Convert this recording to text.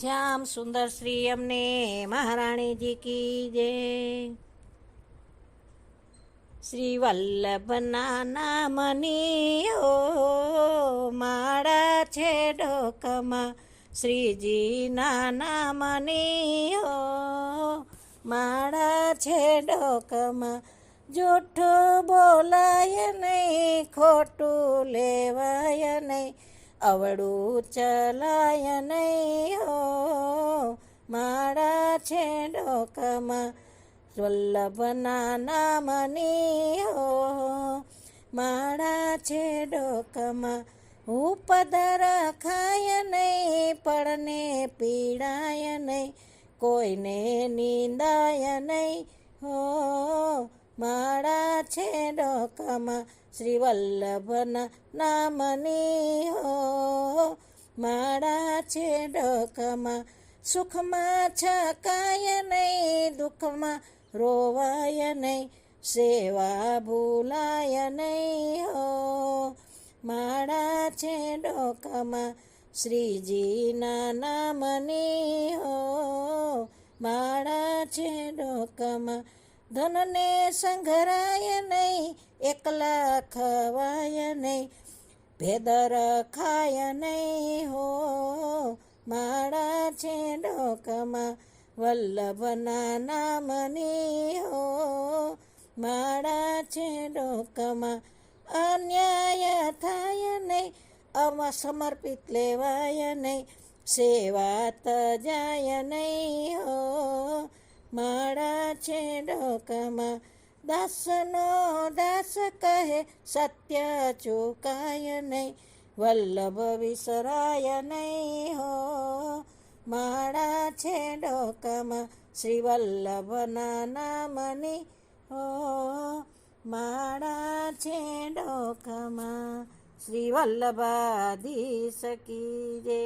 શ્યામ સુંદર શ્રી અમને મહારાણીજી કી જય। શ્રી વલ્લભના નામની ઓ માળા છે ડોકમાં, શ્રીજીના નામની ઓ માળા છે ડોકમાં। જૂઠું બોલાય નહીં, ખોટું લેવાય નહીં, અવળું ચલાય નહીં હો માળા છે ડોકમાં। વલ્લભના નામની હો માળા છે ડોકમાં। ઉપદ રખાય નહીં, પડને પીડાય નહીં, કોઈને નિંદાય નહીં હો માળા છે ડોકમાં। શ્રી વલ્લભના નામની હો માળા છે ડોકમાં। સુખમાં છકાય નહીં, દુઃખમાં રોવાય નહીં, સેવા ભૂલાય નહીં હો માળા છે ડોકમાં। શ્રીજીના નામની હો માળા છે ડોકમાં। ધનને સંઘરાય નહીં, એકલા ખવાય નહીં, ભેદ રખાય નહીં હો માળા છે ડોકમાં। વલ્લભના નામની હો માળા છે ડોકમાં। અન્યાય થાય નહીં, અસમર્પિત લેવાય નહીં, સેવા તજાય નહીં હો માળા છે ડોકમાં। દાસનો દાસ કહે, સત્ય ચૂકાય નહીં, વલ્લભ વિસરાય નહીં હો માળા છે ડોકમાં। શ્રી વલ્લભના નામની હો માળા છે ડોકમાં। શ્રી વલ્લભાધીશ કી જય।